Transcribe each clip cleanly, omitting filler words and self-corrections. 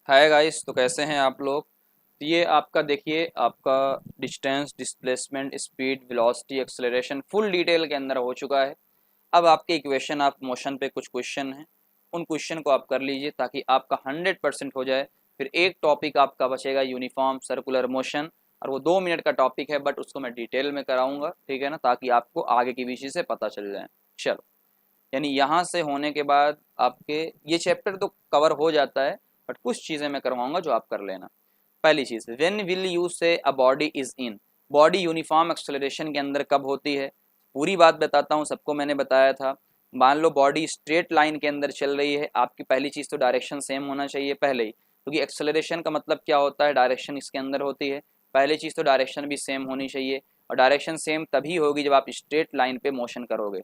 Hi guys, तो कैसे हैं आप लोग। तो ये आपका देखिए, आपका distance, displacement, speed, velocity, acceleration full detail के अंदर हो चुका है। अब आपके इक्वेशन ऑफ मोशन पे कुछ क्वेश्चन हैं, उन क्वेश्चन को आप कर लीजिए ताकि आपका 100% हो जाए। फिर एक टॉपिक आपका बचेगा, यूनिफॉर्म सर्कुलर मोशन, और वो 2 मिनट का टॉपिक है, बट उसको मैं डिटेल में कराऊंगा, ठीक है ना, ताकि आपको आगे की भी चीज़ें पता चल जाए। चलो, यानी यहाँ से होने के बाद आपके ये चैप्टर तो कवर हो जाता है, बट कुछ चीज़ें मैं करवाऊंगा जो आप कर लेना। पहली चीज़, व्हेन विल यू से a body is in, body uniform acceleration के अंदर कब होती है। पूरी बात बताता हूँ, सबको मैंने बताया था। मान लो बॉडी स्ट्रेट लाइन के अंदर चल रही है, आपकी पहली चीज़ तो डायरेक्शन सेम होना चाहिए पहले ही, क्योंकि एक्सेलरेशन का मतलब क्या होता है, डायरेक्शन इसके अंदर होती है। पहली चीज़ तो डायरेक्शन भी सेम होनी चाहिए, और डायरेक्शन सेम तभी होगी जब आप स्ट्रेट लाइन पे मोशन करोगे।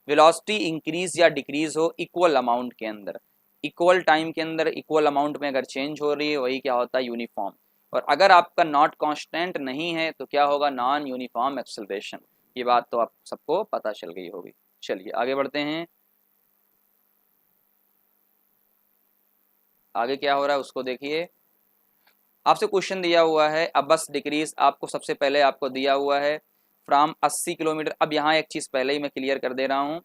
वेलोसिटी इंक्रीज या डिक्रीज हो इक्वल अमाउंट के अंदर, इक्वल टाइम के अंदर इक्वल अमाउंट में अगर चेंज हो रही है, वही क्या होता है, यूनिफॉर्म। और अगर आपका नॉट कांस्टेंट नहीं है तो क्या होगा, नॉन यूनिफॉर्म एक्सेलरेशन। ये बात तो आप सबको पता चल गई होगी। चलिए आगे बढ़ते हैं। आगे क्या हो रहा है उसको देखिए। आपसे क्वेश्चन दिया हुआ है, अब बस डिक्रीज आपको सबसे पहले आपको दिया हुआ है फ्रॉम 80 किलोमीटर। अब यहाँ एक चीज़ पहले ही मैं क्लियर कर दे रहा हूँ,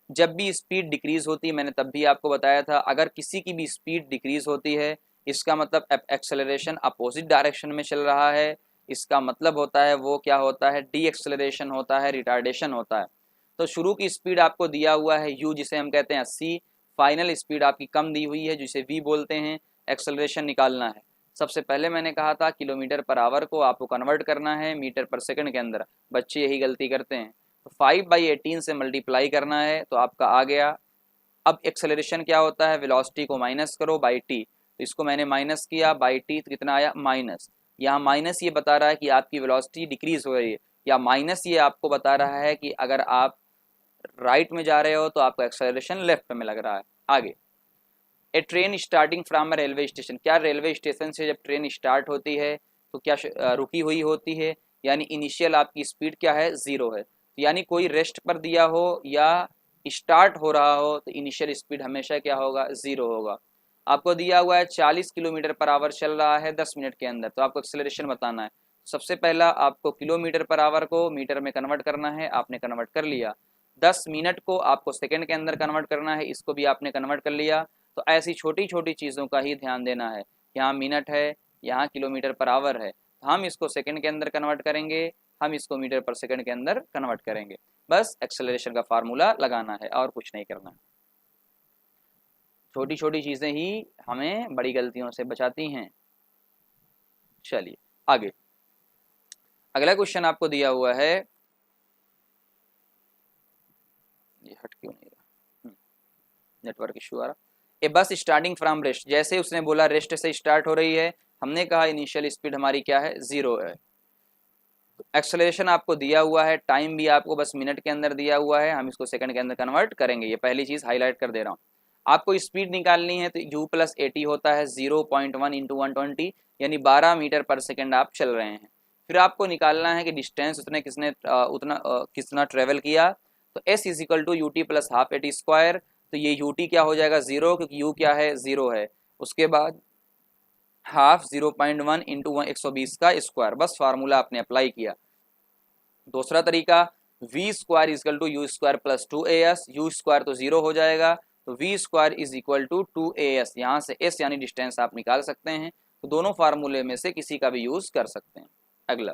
जब भी स्पीड डिक्रीज होती है, मैंने तब भी आपको बताया था, अगर किसी की भी स्पीड डिक्रीज होती है, इसका मतलब एक्सेलरेशन अपोजिट डायरेक्शन में चल रहा है। इसका मतलब होता है वो क्या होता है, डी एक्सेलरेशन होता है, रिटार्डेशन होता है। तो शुरू की स्पीड आपको दिया हुआ है यू, जिसे हम कहते हैं 80। फाइनल स्पीड आपकी कम दी हुई है, जिसे वी बोलते हैं। एक्सेलरेशन निकालना है। सबसे पहले मैंने कहा था किलोमीटर पर आवर को आपको कन्वर्ट करना है मीटर पर सेकंड के अंदर। बच्चे यही गलती करते हैं। तो 5/18 से मल्टीप्लाई करना है तो आपका आ गया। अब एक्सेलरेशन क्या होता है, वेलोसिटी को माइनस करो बाई टी। तो इसको मैंने माइनस किया बाई टी, तो कितना आया, माइनस। यहाँ माइनस ये बता रहा है कि आपकी वेलोसिटी डिक्रीज हो रही है, या माइनस ये आपको बता रहा है कि अगर आप राइट में जा रहे हो तो आपका एक्सेलरेशन लेफ्ट में लग रहा है। आगे, a train starting from a railway station, क्या रेलवे स्टेशन से जब ट्रेन स्टार्ट होती है तो क्या रुकी हुई होती है, यानी इनिशियल आपकी स्पीड क्या है, ज़ीरो है। यानी कोई रेस्ट पर दिया हो या स्टार्ट हो रहा हो तो इनिशियल स्पीड हमेशा क्या होगा, ज़ीरो होगा। आपको दिया हुआ है 40 किलोमीटर पर आवर चल रहा है 10 मिनट के अंदर, तो आपको एक्सेलरेशन बताना है। सबसे पहला आपको किलोमीटर पर आवर को मीटर में कन्वर्ट करना है, आपने कन्वर्ट कर लिया। 10 मिनट को आपको सेकंड के अंदर कन्वर्ट करना है, इसको भी आपने कन्वर्ट कर लिया। तो ऐसी छोटी छोटी चीज़ों का ही ध्यान देना है। यहाँ मिनट है, यहाँ किलोमीटर पर आवर है, हम इसको सेकंड के अंदर कन्वर्ट करेंगे, हम इसको मीटर पर सेकंड के अंदर कन्वर्ट करेंगे। बस एक्सेलरेशन का फार्मूला लगाना है और कुछ नहीं करना है। छोटी छोटी चीज़ें ही हमें बड़ी गलतियों से बचाती हैं। चलिए आगे, अगला क्वेश्चन आपको दिया हुआ है, ये हट क्यों नहीं रहा, नेटवर्क इशू आ रहा। ए बस स्टार्टिंग फ्रॉम रेस्ट, जैसे उसने बोला रेस्ट से स्टार्ट हो रही है, हमने कहा इनिशियल स्पीड हमारी क्या है, ज़ीरो है। एक्सेलरेशन आपको दिया हुआ है, टाइम भी आपको बस मिनट के अंदर दिया हुआ है, हम इसको सेकंड के अंदर कन्वर्ट करेंगे। ये पहली चीज़ हाईलाइट कर दे रहा हूँ। आपको स्पीड निकालनी है तो u+80 होता है 0.1 इंटू 120, यानी 12 मीटर पर सेकंड आप चल रहे हैं। फिर आपको निकालना है कि डिस्टेंस उतने कितना ट्रेवल किया। तो s is equal to ut+12 तो ये ut क्या हो जाएगा, ज़ीरो, क्योंकि u क्या है, ज़ीरो है। उसके बाद हाफ 0.1 इंटू 120 का स्क्वायर, बस फार्मूला आपने अप्लाई किया। दूसरा तरीका, V square is equal to U square plus 2as, U square तो जीरो हो जाएगा, तो V square is equal to 2as। यहाँ से s यानी डिस्टेंस आप निकाल सकते हैं, तो दोनों फार्मूले में से किसी का भी यूज कर सकते हैं। अगला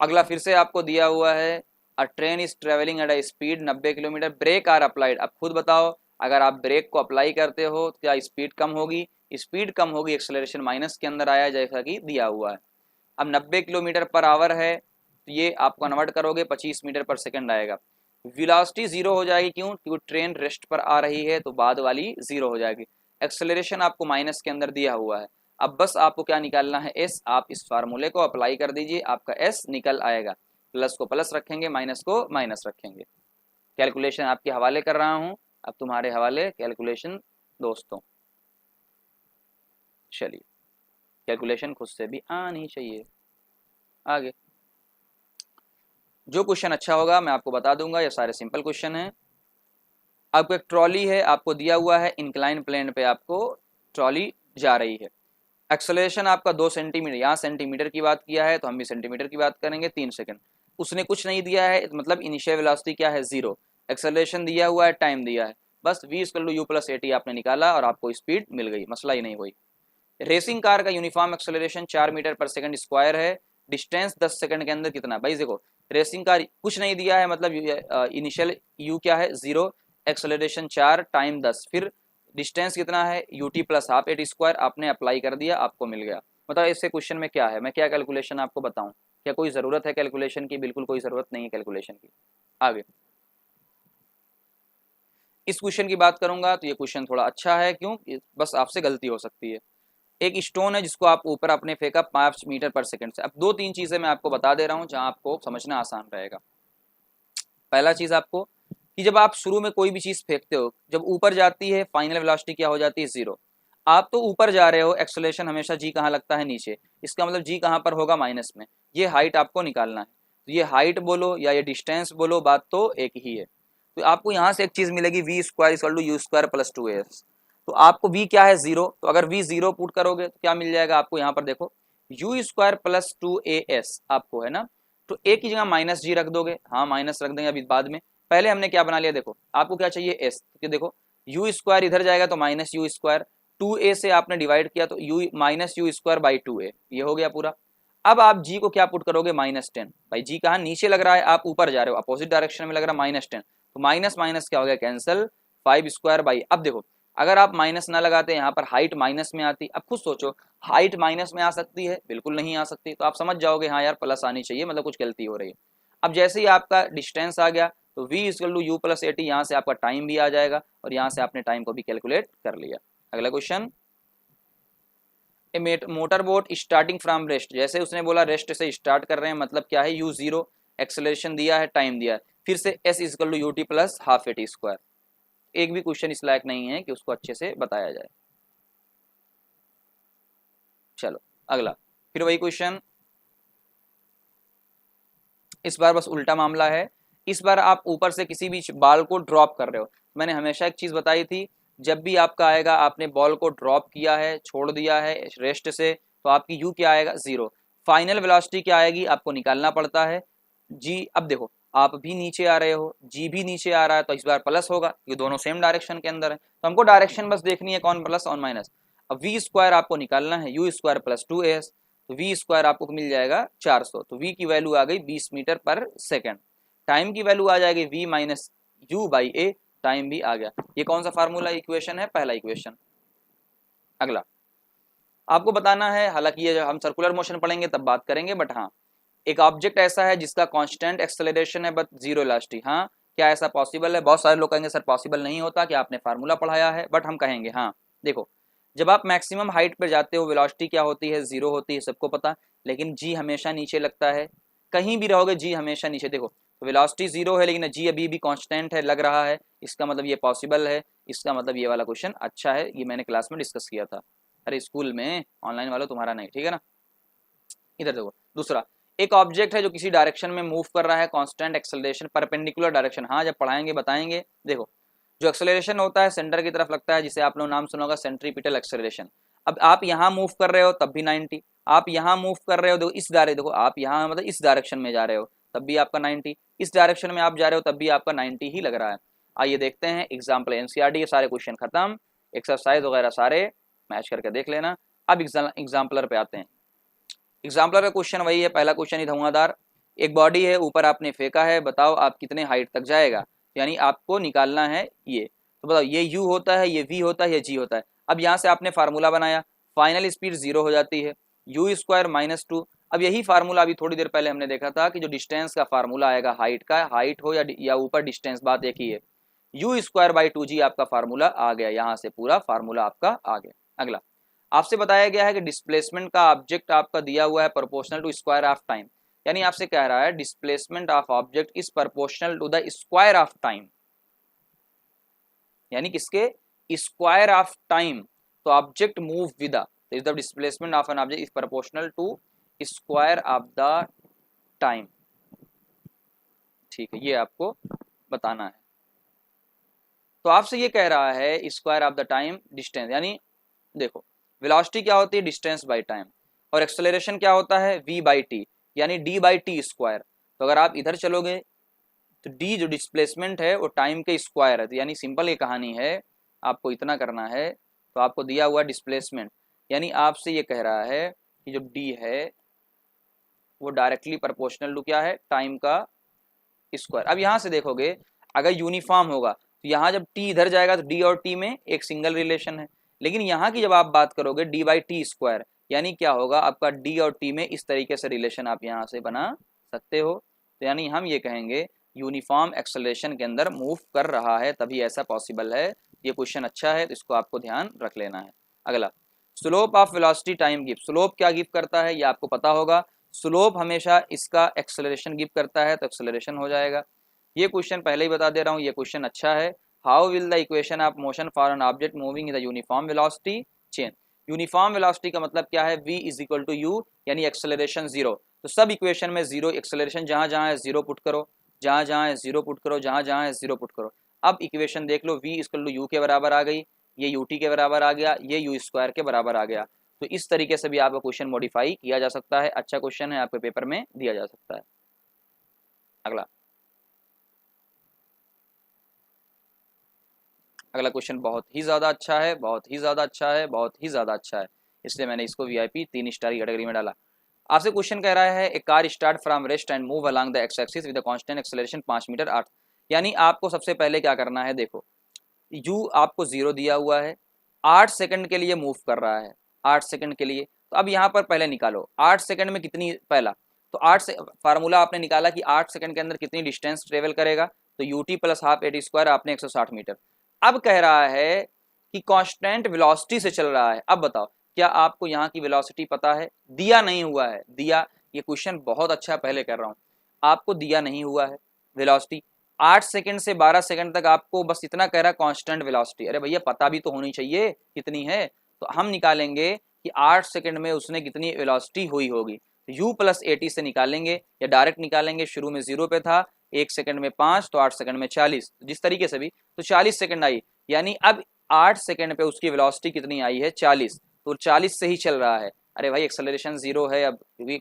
अगला फिर से आपको दिया हुआ है, a train is travelling at a speed 90 kilometre, brake are applied. अब खुद बताओ, अगर आप ब्रेक को अप्लाई करते हो तो क्या स्पीड कम होगी, स्पीड कम होगी, एक्सेलरेशन माइनस के अंदर आया जैसा कि दिया हुआ है। अब 90 किलोमीटर पर आवर है, तो ये आप कन्वर्ट करोगे 25 मीटर पर सेकंड आएगा। वेलोसिटी जीरो हो जाएगी, क्यों, क्योंकि ट्रेन रेस्ट पर आ रही है, तो बाद वाली जीरो हो जाएगी। एक्सेलरेशन आपको माइनस के अंदर दिया हुआ है। अब बस आपको क्या निकालना है, एस। आप इस फार्मूले को अप्लाई कर दीजिए, आपका एस निकल आएगा। प्लस को प्लस रखेंगे, माइनस को माइनस रखेंगे। कैलकुलेशन आपके हवाले कर रहा हूँ, अब तुम्हारे हवाले कैलकुलेशन दोस्तों। चलिए, कैलकुलेशन खुद से भी आनी चाहिए। आगे जो क्वेश्चन अच्छा होगा मैं आपको बता दूंगा, ये सारे सिंपल क्वेश्चन हैं। आपको एक ट्रॉली है, आपको दिया हुआ है इंक्लाइन प्लेन पे आपको ट्रॉली जा रही है। एक्सेलरेशन आपका 2 सेंटीमीटर, यहाँ सेंटीमीटर की बात किया है तो हम भी सेंटीमीटर की बात करेंगे। 3 सेकंड, उसने कुछ नहीं दिया है, मतलब इनिशियल वेलोसिटी क्या है, 0। एक्सेलरेशन दिया हुआ है, टाइम दिया है, बस v = u + at आपने निकाला और आपको स्पीड मिल गई, मसला ही नहीं हुई। रेसिंग कार का यूनिफॉर्म एक्सेलरेशन 4 मीटर पर सेकंड स्क्वायर है, डिस्टेंस 10 सेकंड के अंदर कितना। भाई देखो, रेसिंग कार कुछ नहीं दिया है, मतलब इनिशियल u क्या है, 0, एक्सेलरेशन 4, टाइम 10, फिर डिस्टेंस कितना है, ut + हाफ एट स्क्वायर, आपने अप्लाई कर दिया, आपको मिल गया। मतलब इससे क्वेश्चन में क्या है, मैं क्या कैलकुलेशन आपको बताऊं, क्या कोई ज़रूरत है कैलकुलेशन की, बिल्कुल कोई ज़रूरत नहीं है कैलकुलेशन की। आगे इस क्वेश्चन की बात करूंगा तो ये क्वेश्चन थोड़ा अच्छा है, क्यों, बस आपसे गलती हो सकती है। एक स्टोन है जिसको आप ऊपर आपने फेंका 5 मीटर पर सेकंड से। अब 2-3 चीज़ें मैं आपको बता दे रहा हूँ जहाँ आपको समझना आसान रहेगा। पहला चीज़ आपको, कि जब आप शुरू में कोई भी चीज़ फेंकते हो, जब ऊपर जाती है फाइनल वेलोसिटी क्या हो जाती है, 0। आप तो ऊपर जा रहे हो, एक्सेलरेशन हमेशा जी कहाँ लगता है, नीचे, इसका मतलब जी कहाँ पर होगा, माइनस में। ये हाइट आपको निकालना है, तो ये हाइट बोलो या ये डिस्टेंस बोलो, बात तो एक ही है। तो आपको यहाँ से एक चीज़ मिलेगी, v² = u² + 2as। तो आपको v क्या है, 0, तो अगर v 0 पुट करोगे तो क्या मिल जाएगा आपको, यहाँ पर देखो u² + 2as आपको है ना, तो a की जगह -g रख दोगे, हाँ माइनस रख देंगे अभी बाद में। पहले हमने क्या बना लिया, देखो आपको क्या चाहिए, s, तो देखो u² इधर जाएगा तो -u², 2a से आपने डिवाइड किया तो u -u²/2a, ये हो गया पूरा। अब आप g को क्या पुट करोगे, -10। भाई g कहाँ, नीचे लग रहा है, आप ऊपर जा रहे हो, अपोजिट डायरेक्शन में लग रहा है -10, तो माइनस माइनस क्या हो गया, कैंसिल, 5²। अब देखो, अगर आप माइनस ना लगाते यहाँ पर हाइट माइनस में आती, अब खुद सोचो, हाइट माइनस में आ सकती है, बिल्कुल नहीं आ सकती, तो आप समझ जाओगे हाँ यार प्लस आनी चाहिए, मतलब कुछ गलती हो रही है। अब जैसे ही आपका डिस्टेंस आ गया तो v = u + at, यहाँ से आपका टाइम भी आ जाएगा और यहाँ से आपने टाइम को भी कैलकुलेट कर लिया। अगला question, motor boat starting from rest, जैसे उसने बोला रेस्ट से स्टार्ट कर रहे हैं, मतलब क्या है, u0, एक्सेलरेशन दिया है, टाइम दिया है, फिर से s = ut + half at square. एक भी क्वेश्चन इस लायक नहीं है कि उसको अच्छे से बताया जाए। चलो अगला, फिर वही क्वेश्चन, इस बार बस उल्टा मामला है। इस बार आप ऊपर से किसी भी बॉल को ड्रॉप कर रहे हो। मैंने हमेशा एक चीज बताई थी, जब भी आपका आएगा, आपने बॉल को ड्रॉप किया है, छोड़ दिया है रेस्ट से, तो आपकी यू क्या आएगा, 0। फाइनल वेलोसिटी क्या आएगी, आपको निकालना पड़ता है जी। अब देखो, आप भी नीचे आ रहे हो, जी भी नीचे आ रहा है, तो इस बार प्लस होगा, ये दोनों सेम डायरेक्शन के अंदर है, तो हमको डायरेक्शन बस देखनी है, कौन प्लस और माइनस। अब v² आपको निकालना है, u² + 2as, तो v² आपको मिल जाएगा 400, तो v की वैल्यू आ गई 20 मीटर पर सेकंड। टाइम की वैल्यू आ जाएगी v - u/a, टाइम भी आ गया। ये कौन सा फार्मूला इक्वेशन है, पहला इक्वेशन। अगला आपको बताना है, हालांकि ये हम सर्कुलर मोशन पढ़ेंगे तब बात करेंगे, बट हाँ, एक ऑब्जेक्ट ऐसा है जिसका कांस्टेंट एक्सेलरेशन है बट 0 वेलोसिटी। हाँ, क्या ऐसा पॉसिबल है, बहुत सारे लोग कहेंगे सर पॉसिबल नहीं होता, कि आपने फार्मूला पढ़ाया है, बट हम कहेंगे हाँ। देखो, जब आप मैक्सिमम हाइट पर जाते हो, वेलोसिटी क्या होती है, 0 होती है, सबको पता, लेकिन जी हमेशा नीचे लगता है, कहीं भी रहोगे जी हमेशा नीचे। देखो, तो वेलोसिटी 0 है लेकिन जी अभी भी कांस्टेंट है, लग रहा है, इसका मतलब ये पॉसिबल है, इसका मतलब ये वाला क्वेश्चन अच्छा है, ये मैंने क्लास में डिस्कस किया था, अरे स्कूल में, ऑनलाइन वालों तुम्हारा नहीं, ठीक है ना। इधर देखो, दूसरा, एक ऑब्जेक्ट है जो किसी डायरेक्शन में मूव कर रहा है, कांस्टेंट एक्सेलरेशन, परपेंडिकुलर डायरेक्शन, हाँ जब पढ़ाएंगे बताएंगे। देखो, जो एक्सेलरेशन होता है सेंटर की तरफ लगता है, जिसे आप लोग नाम सुना होगा सेंट्रीपिटल एक्सेलरेशन। अब आप यहाँ मूव कर रहे हो तब भी 90, आप यहाँ मूव कर रहे हो, देखो इस डायरेक्शन, देखो आप यहाँ मतलब इस डायरेक्शन में जा रहे हो तब भी आपका 90, इस डायरेक्शन में आप जा रहे हो तब भी आपका 90 ही लग रहा है। आइए देखते हैं एग्जाम्पल, एनसीईआरटी के सारे क्वेश्चन खत्म, एक्सरसाइज वगैरह सारे मैच करके देख लेना। अब एग्जाम्पलर पे आते हैं। एग्जाम्पलर का क्वेश्चन वही है, पहला क्वेश्चन ही धुआंधार, एक बॉडी है, ऊपर आपने फेंका है, बताओ आप कितने हाइट तक जाएगा, यानी आपको निकालना है ये। तो बताओ, ये u होता है, ये v होता है, ये g होता है। अब यहाँ से आपने फार्मूला बनाया, फाइनल स्पीड 0 हो जाती है, u² - 2। अब यही फार्मूला अभी थोड़ी देर पहले हमने देखा था कि जो डिस्टेंस का फार्मूला आएगा, हाइट का, हाइट हो या ऊपर डिस्टेंस, बात एक ही है, u²/2g आपका फार्मूला आ गया, यहाँ से पूरा फार्मूला आपका आ गया। अगला आपसे बताया गया है कि डिस्प्लेसमेंट का ऑब्जेक्ट आपका दिया हुआ है proportional to square of time, यानी आपसे कह रहा है displacement of object is proportional to the square of time, यानी किसके, स्क्वायर ऑफ टाइम, तो object move with is the displacement of an object is proportional to square of the time. ठीक है, ये आपको बताना है। तो आपसे ये कह रहा है square of the time distance, यानी देखो वेलोसिटी क्या होती है, डिस्टेंस बाय टाइम, और एक्सेलरेशन क्या होता है, v बाई टी, यानी d बाई टी स्क्वायर। तो अगर आप इधर चलोगे तो d जो डिस्प्लेसमेंट है वो टाइम के स्क्वायर है, तो यानी सिंपल ये कहानी है, आपको इतना करना है। तो आपको दिया हुआ डिस्प्लेसमेंट, यानी आपसे ये कह रहा है कि जो d है वो डायरेक्टली प्रोपोर्शनल टू क्या है, टाइम का स्क्वायर। अब यहाँ से देखोगे अगर यूनिफॉर्म होगा तो यहाँ जब t इधर जाएगा तो d और t में एक सिंगल रिलेशन है, लेकिन यहाँ की जब आप बात करोगे d बाई टी स्क्वायर, यानी क्या होगा आपका d और t में इस तरीके से रिलेशन आप यहाँ से बना सकते हो। तो यानी हम ये कहेंगे यूनिफॉर्म एक्सेलरेशन के अंदर मूव कर रहा है, तभी ऐसा पॉसिबल है। ये क्वेश्चन अच्छा है तो इसको आपको ध्यान रख लेना है। अगला, slope of velocity time give, slope क्या गिव करता है ये आपको पता होगा, स्लोप हमेशा इसका एक्सेलरेशन गिव करता है, तो एक्सेलरेशन हो जाएगा। ये क्वेश्चन पहले ही बता दे रहा हूँ, ये क्वेश्चन अच्छा है। How will the equation of motion for an object moving in the uniform velocity change, uniform velocity का मतलब क्या है, v is equal to U, यानी एक्सेलरेशन जीरो। तो सब इक्वेशन में जीरो, एक्सेलरेशन जहां जहां है जीरो पुट करो, जहां जहां है जीरो पुट करो, जहां जहां है जीरो पुट करो। अब इक्वेशन देख लो, v इक्वल टू यू के बराबर आ गई, ये ut के बराबर आ गया, ये यू स्क्वायर के बराबर आ गया। तो इस तरीके से भी आपका क्वेश्चन मॉडिफाई किया जा सकता है, अच्छा क्वेश्चन है, आपके पेपर में दिया जा सकता है। अगला, अगला क्वेश्चन बहुत ही ज़्यादा अच्छा है, बहुत ही ज़्यादा अच्छा है, बहुत ही ज़्यादा अच्छा है, इसलिए मैंने इसको वीआईपी 3 स्टार की कैटेगरी में डाला। आपसे क्वेश्चन कह रहा है, a car start from rest and move along the x axis with constant acceleration 5 metre अर्थ। यानी आपको सबसे पहले क्या करना है, देखो u आपको 0 दिया हुआ है, 8 सेकंड के लिए मूव कर रहा है, 8 सेकंड के लिए। तो अब यहाँ पर पहले निकालो 8 सेकंड में कितनी, पहला तो 8 से फार्मूला आपने निकाला कि 8 सेकंड के अंदर कितनी डिस्टेंस ट्रेवल करेगा, तो ut plus half AT square आपने 160 मीटर। अब कह रहा है कि कांस्टेंट वेलोसिटी से चल रहा है। अब बताओ क्या आपको यहाँ की वेलोसिटी पता है, दिया नहीं हुआ है, दिया, ये क्वेश्चन बहुत अच्छा पहले कर रहा हूँ, आपको दिया नहीं हुआ है वेलोसिटी। 8 सेकंड से 12 सेकंड तक आपको बस इतना कह रहा है कांस्टेंट वेलोसिटी, अरे भैया पता भी तो होनी चाहिए कितनी है। तो हम निकालेंगे कि 8 सेकंड में उसने कितनी वेलोसिटी हुई होगी, u प्लस एटी से निकालेंगे या डायरेक्ट निकालेंगे, शुरू में 0 पे था, 1 सेकंड में 5 तो 8 सेकंड में 40, जिस तरीके से भी, तो 40 सेकंड आई, यानी अब 8 सेकंड पे उसकी वेलोसिटी कितनी आई है, 40, तो 40 से ही चल रहा है। अरे भाई एक्सेलरेशन 0 है, अब क्योंकि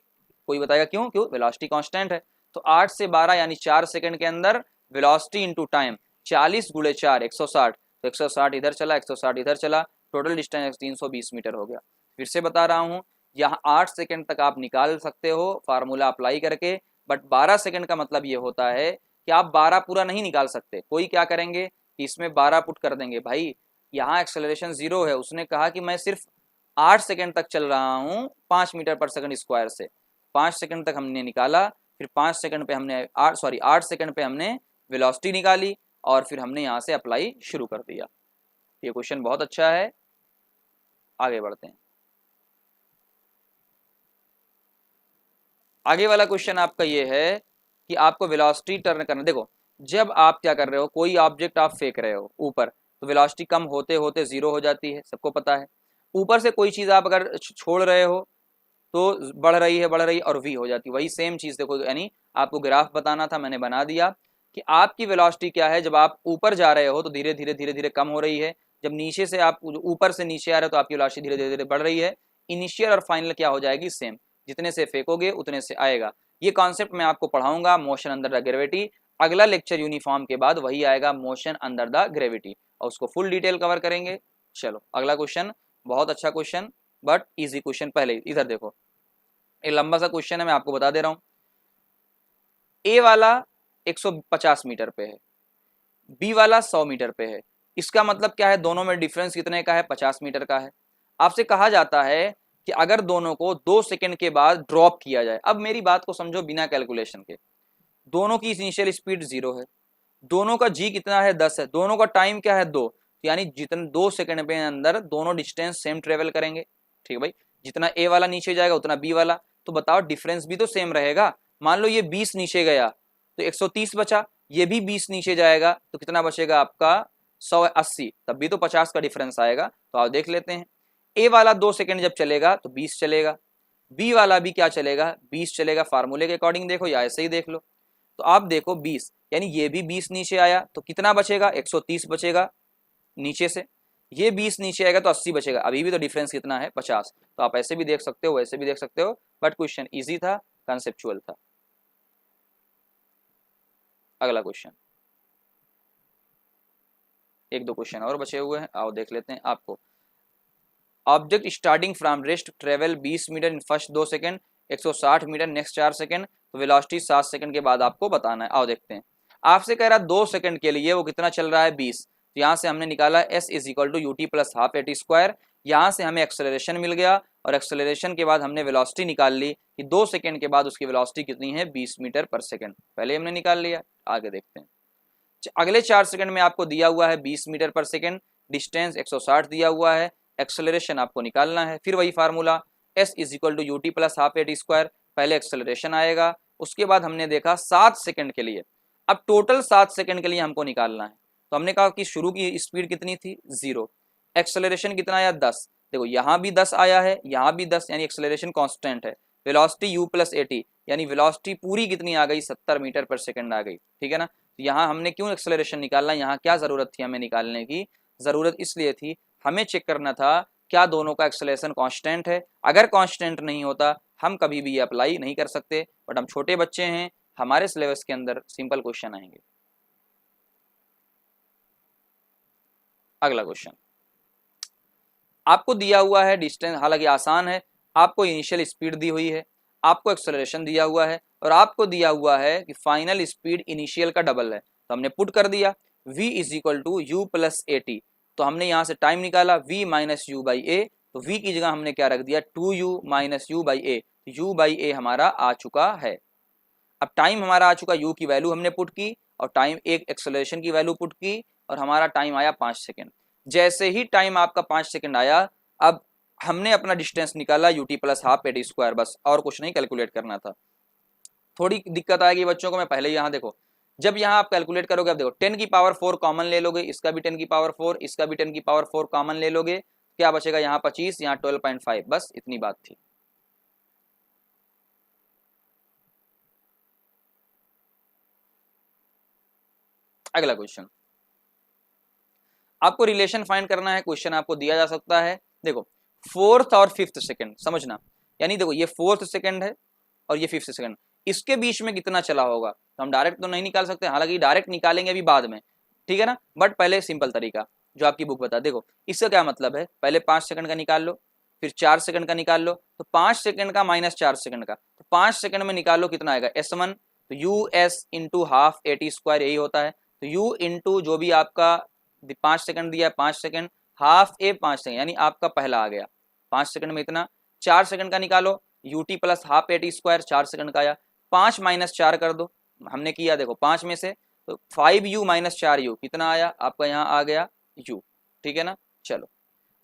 कोई बताएगा क्यों, क्यों वेलोसिटी कांस्टेंट है। तो 8 से 12 यानी 4 सेकंड के अंदर वेलोसिटी इनटू टाइम, 40 गुणे 4 160, तो 160 इधर चला, 160 इधर चला, टोटल डिस्टेंस 320 मीटर हो गया। फिर से बता रहा हूँ, यहाँ 8 सेकंड तक आप निकाल सकते हो फार्मूला अप्लाई करके, बट 12 सेकंड का मतलब ये होता है कि आप 12 पूरा नहीं निकाल सकते। कोई क्या करेंगे कि इसमें 12 पुट कर देंगे, भाई यहाँ एक्सेलरेशन 0 है, उसने कहा कि मैं सिर्फ 8 सेकंड तक चल रहा हूँ 5 मीटर पर सेकंड स्क्वायर से, 5 सेकंड तक हमने निकाला, फिर 5 सेकंड पे हमने 8 सेकंड पे हमने वेलोसिटी निकाली, और फिर हमने यहाँ से अप्लाई शुरू कर दिया। ये क्वेश्चन बहुत अच्छा है, आगे बढ़ते हैं। आगे वाला क्वेश्चन आपका ये है कि आपको वेलोसिटी टर्न करना, देखो जब आप क्या कर रहे हो, कोई ऑब्जेक्ट आप फेंक रहे हो ऊपर, तो वेलोसिटी कम होते होते 0 हो जाती है, सबको पता है। ऊपर से कोई चीज़ आप अगर छोड़ रहे हो तो बढ़ रही है, बढ़ रही है और v हो जाती है, वही सेम चीज़ देखो, यानी आपको ग्राफ बताना था, मैंने बना दिया कि आपकी वेलोसिटी क्या है, जब आप ऊपर जा रहे हो तो धीरे धीरे धीरे धीरे कम हो रही है, जब नीचे से आप ऊपर से नीचे आ रहे हो तो आपकी वेलोसिटी धीरे धीरे धीरे बढ़ रही है। इनिशियल और फाइनल क्या हो जाएगी, सेम, जितने से फेंकोगे उतने से आएगा। ये कॉन्सेप्ट मैं आपको पढ़ाऊंगा, मोशन अंडर द ग्रेविटी। अगला लेक्चर यूनिफॉर्म के बाद वही आएगा, मोशन अंडर द ग्रेविटी, और उसको फुल डिटेल कवर करेंगे। चलो अगला क्वेश्चन, बहुत अच्छा क्वेश्चन बट इजी क्वेश्चन। पहले इधर देखो, एक लंबा सा क्वेश्चन है, मैं आपको बता दे रहा हूं। ए वाला 150 मीटर पे है, बी वाला 100 मीटर पे है, इसका मतलब क्या है, दोनों में डिफरेंस कितने का है, 50 मीटर का है। आपसे कहा जाता है कि अगर दोनों को 2 सेकंड के बाद ड्रॉप किया जाए, अब मेरी बात को समझो बिना कैलकुलेशन के, दोनों की इनिशियल स्पीड 0 है, दोनों का जी कितना है 10 है, दोनों का टाइम क्या है 2, यानी जितने 2 सेकंड के अंदर दोनों डिस्टेंस सेम ट्रेवल करेंगे। ठीक है भाई, जितना ए वाला नीचे जाएगा उतना बी वाला, तो बताओ डिफरेंस भी तो सेम रहेगा। मान लो ये 20 नीचे गया तो 130 बचा, ये भी 20 नीचे जाएगा तो कितना बचेगा आपका 180, तब भी तो 50 का डिफरेंस आएगा। तो आप देख लेते हैं, ए वाला 2 सेकंड जब चलेगा तो 20 चलेगा, बी वाला भी क्या चलेगा, 20 चलेगा। फार्मूले के अकॉर्डिंग देखो या ऐसे ही देख लो, तो आप देखो 20, यानी ये भी 20 नीचे आया तो कितना बचेगा, 130 बचेगा नीचे से, ये 20 नीचे आएगा तो 80 बचेगा, अभी भी तो डिफरेंस कितना है 50। तो आप ऐसे भी देख सकते हो, वैसे भी देख सकते हो, बट क्वेश्चन इजी था, कंसेप्चुअल था। अगला क्वेश्चन, एक दो क्वेश्चन और बचे हुए हैं, आओ देख लेते हैं। आपको object starting from rest travel 20 metre in first 2 second, 160 metre next 4 second, तो वेलोसिटी 7 सेकंड के बाद आपको बताना है। आओ देखते हैं। आपसे कह रहा है 2 सेकंड के लिए वो कितना चल रहा है 20, तो यहाँ से हमने निकाला s is equal to UT plus half AT square. यहाँ से हमें एक्सेलरेशन मिल गया और एक्सेलरेशन के बाद हमने वेलोसिटी निकाल ली कि 2 सेकंड के बाद उसकी वेलोसिटी कितनी है 20 मीटर पर सेकंड, पहले हमने निकाल लिया। आगे देखते हैं। अगले 4 सेकंड में आपको दिया हुआ है 20 मीटर पर सेकंड, डिस्टेंस 160 दिया हुआ है, एक्सेलरेशन आपको निकालना है। फिर वही formula s is equal to UT plus half AT square, पहले एक्सेलरेशन आएगा, उसके बाद हमने देखा 7 सेकंड के लिए, अब टोटल 7 सेकंड के लिए हमको निकालना है। तो हमने कहा कि शुरू की स्पीड कितनी थी 0, एक्सेलरेशन कितना आया 10, देखो यहाँ भी 10 आया है, यहाँ भी 10, यानी एक्सेलरेशन कांस्टेंट है। वेलोसिटी u प्लस एटी, यानी वेलोसिटी पूरी कितनी आ गई 70 मीटर पर सेकंड आ गई, ठीक है ना। तो यहाँ हमने क्यों एक्सेलरेशन निकालना, यहाँ क्या जरूरत थी हमें निकालने की, जरूरत इसलिए थी हमें चेक करना था क्या दोनों का एक्सेलरेशन कांस्टेंट है। अगर कांस्टेंट नहीं होता हम कभी भी ये अप्लाई नहीं कर सकते, बट हम छोटे बच्चे हैं, हमारे सिलेबस के अंदर सिंपल क्वेश्चन आएंगे। अगला क्वेश्चन, आपको दिया हुआ है डिस्टेंस, हालांकि आसान है, आपको इनिशियल स्पीड दी हुई है, आपको एक्सेलरेशन दिया हुआ है और आपको दिया हुआ है कि फाइनल स्पीड इनिशियल का डबल है। तो हमने पुट कर दिया v is equal to u plus a t, तो हमने यहाँ से टाइम निकाला v minus u by a, तो v की जगह हमने क्या रख दिया 2u minus u by a, u by a हमारा आ चुका है। अब टाइम हमारा आ चुका, u की वैल्यू हमने पुट की और टाइम एक एक्सेलरेशन की वैल्यू पुट की और हमारा टाइम आया 5 सेकेंड। जैसे ही टाइम आपका 5 सेकेंड आया, अब हमने अपना डिस्टेंस निकाला UT plus half AT square, बस और कुछ नहीं कैलकुलेट करना था। थोड़ी दिक्कत आएगी बच्चों को, मैं पहले यहाँ देखो, जब यहाँ आप कैलकुलेट करोगे, अब देखो 10 की पावर 4 कॉमन ले लोगे, इसका भी 10 की पावर 4, इसका भी 10 की पावर 4 कॉमन ले लोगे, क्या बचेगा यहाँ 25, यहाँ 12.5, बस इतनी बात थी। अगला क्वेश्चन, आपको रिलेशन फाइंड करना है। क्वेश्चन आपको दिया जा सकता है, देखो 4th और 5th सेकंड समझना, यानी देखो ये 4th सेकंड है और ये 5th सेकंड, इसके बीच में कितना चला होगा, तो हम डायरेक्ट तो नहीं निकाल सकते, हालांकि डायरेक्ट निकालेंगे अभी बाद में, ठीक है ना, बट पहले सिंपल तरीका जो आपकी बुक बता। देखो इसका क्या मतलब है, पहले 5 सेकंड का निकाल लो, फिर 4 सेकंड का निकाल लो, तो 5 सेकंड का माइनस 4 सेकंड का, तो 5 सेकंड में निकालो कितना आएगा S1, तो U S into half AT square यही होता है, तो u इंटू जो भी आपका 5 सेकंड दिया है 5 सेकंड, हाफ ए 5 सेकंड, यानी आपका पहला आ गया 5 सेकंड में इतना। 4 सेकंड का निकालो, UT plus half AT square 4 second का आया, 5 माइनस 4 कर दो, हमने किया देखो 5 में से, तो 5u माइनस 4u कितना आया आपका, यहाँ आ गया u, ठीक है ना। चलो,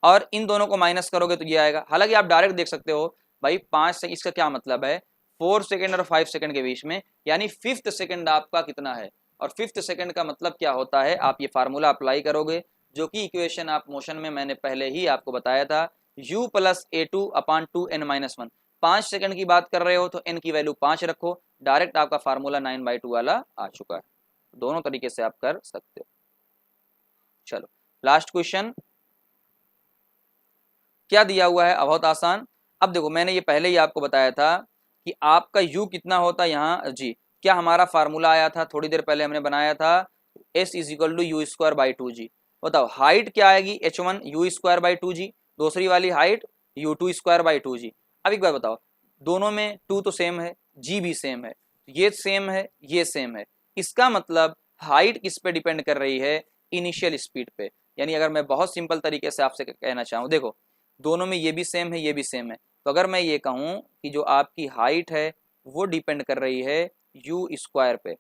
और इन दोनों को माइनस करोगे तो ये आएगा, हालांकि आप डायरेक्ट देख सकते हो भाई 5 से, इसका क्या मतलब है 4 सेकंड और 5 सेकंड के बीच में, यानी 5th सेकंड आपका कितना है, और 5th सेकंड का मतलब क्या होता है, आप ये फार्मूला अप्लाई करोगे, जो कि इक्वेशन आप मोशन में मैंने पहले ही आपको बताया था, u plus a two upon 2n minus 1। 5 second की बात कर रहे हो तो n की वैल्यू 5 रखो, डायरेक्ट आपका फार्मूला 9/2 वाला आ चुका है। दोनों तरीके से आप कर सकते हो। चलो लास्ट क्वेश्चन, क्या दिया हुआ है, बहुत आसान। अब देखो मैंने ये पहले ही आपको बताया था कि आपका u कितना होता है यहाँ जी, क्या हमारा फार्मूला आया था थोड़ी देर पहले हमने बनाया था, s is equal to U square by 2g। बताओ हाइट क्या आएगी h1 you square by 2g, दूसरी वाली height u2 square by 2g। अब एक बार बताओ, दोनों में 2 तो सेम है, g भी सेम है, ये सेम है, ये सेम है, इसका मतलब हाइट किस पे डिपेंड कर रही है, इनिशियल स्पीड पे। यानी अगर मैं बहुत सिंपल तरीके से आपसे कहना चाहूँ, देखो दोनों में ये भी सेम है, ये भी सेम है, तो अगर मैं ये कहूँ कि जो आपकी हाइट है वो डिपेंड कर रही है यू स्क्वायर पे,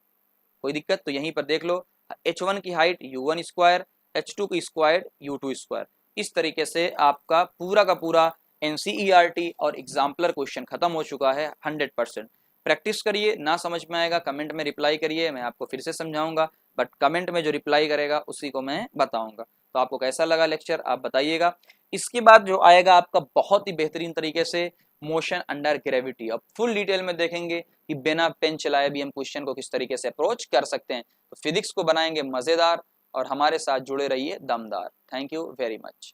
कोई दिक्कत, तो यहीं पर देख लो h1 की हाइट u1 स्क्वायर, h2 की स्क्वायर u2 स्क्वायर। इस तरीके से आपका पूरा का पूरा NCERT और एग्जाम्पलर क्वेश्चन खत्म हो चुका है 100%। प्रैक्टिस करिए, ना समझ में आएगा कमेंट में रिप्लाई करिए, मैं आपको फिर से समझाऊंगा, बट कमेंट में जो रिप्लाई करेगा उसी को मैं बताऊंगा। तो आपको कैसा लगा लेक्चर आप बताइएगा। इसके बाद जो आएगा आपका बहुत ही बेहतरीन तरीके से मोशन अंडर ग्रेविटी, अब फुल डिटेल में देखेंगे कि बिना पेन चलाए भी हम क्वेश्चन को किस तरीके से अप्रोच कर सकते हैं। तो फिजिक्स को बनाएंगे मजेदार और हमारे साथ जुड़े रहिए दमदार। Thank you very much.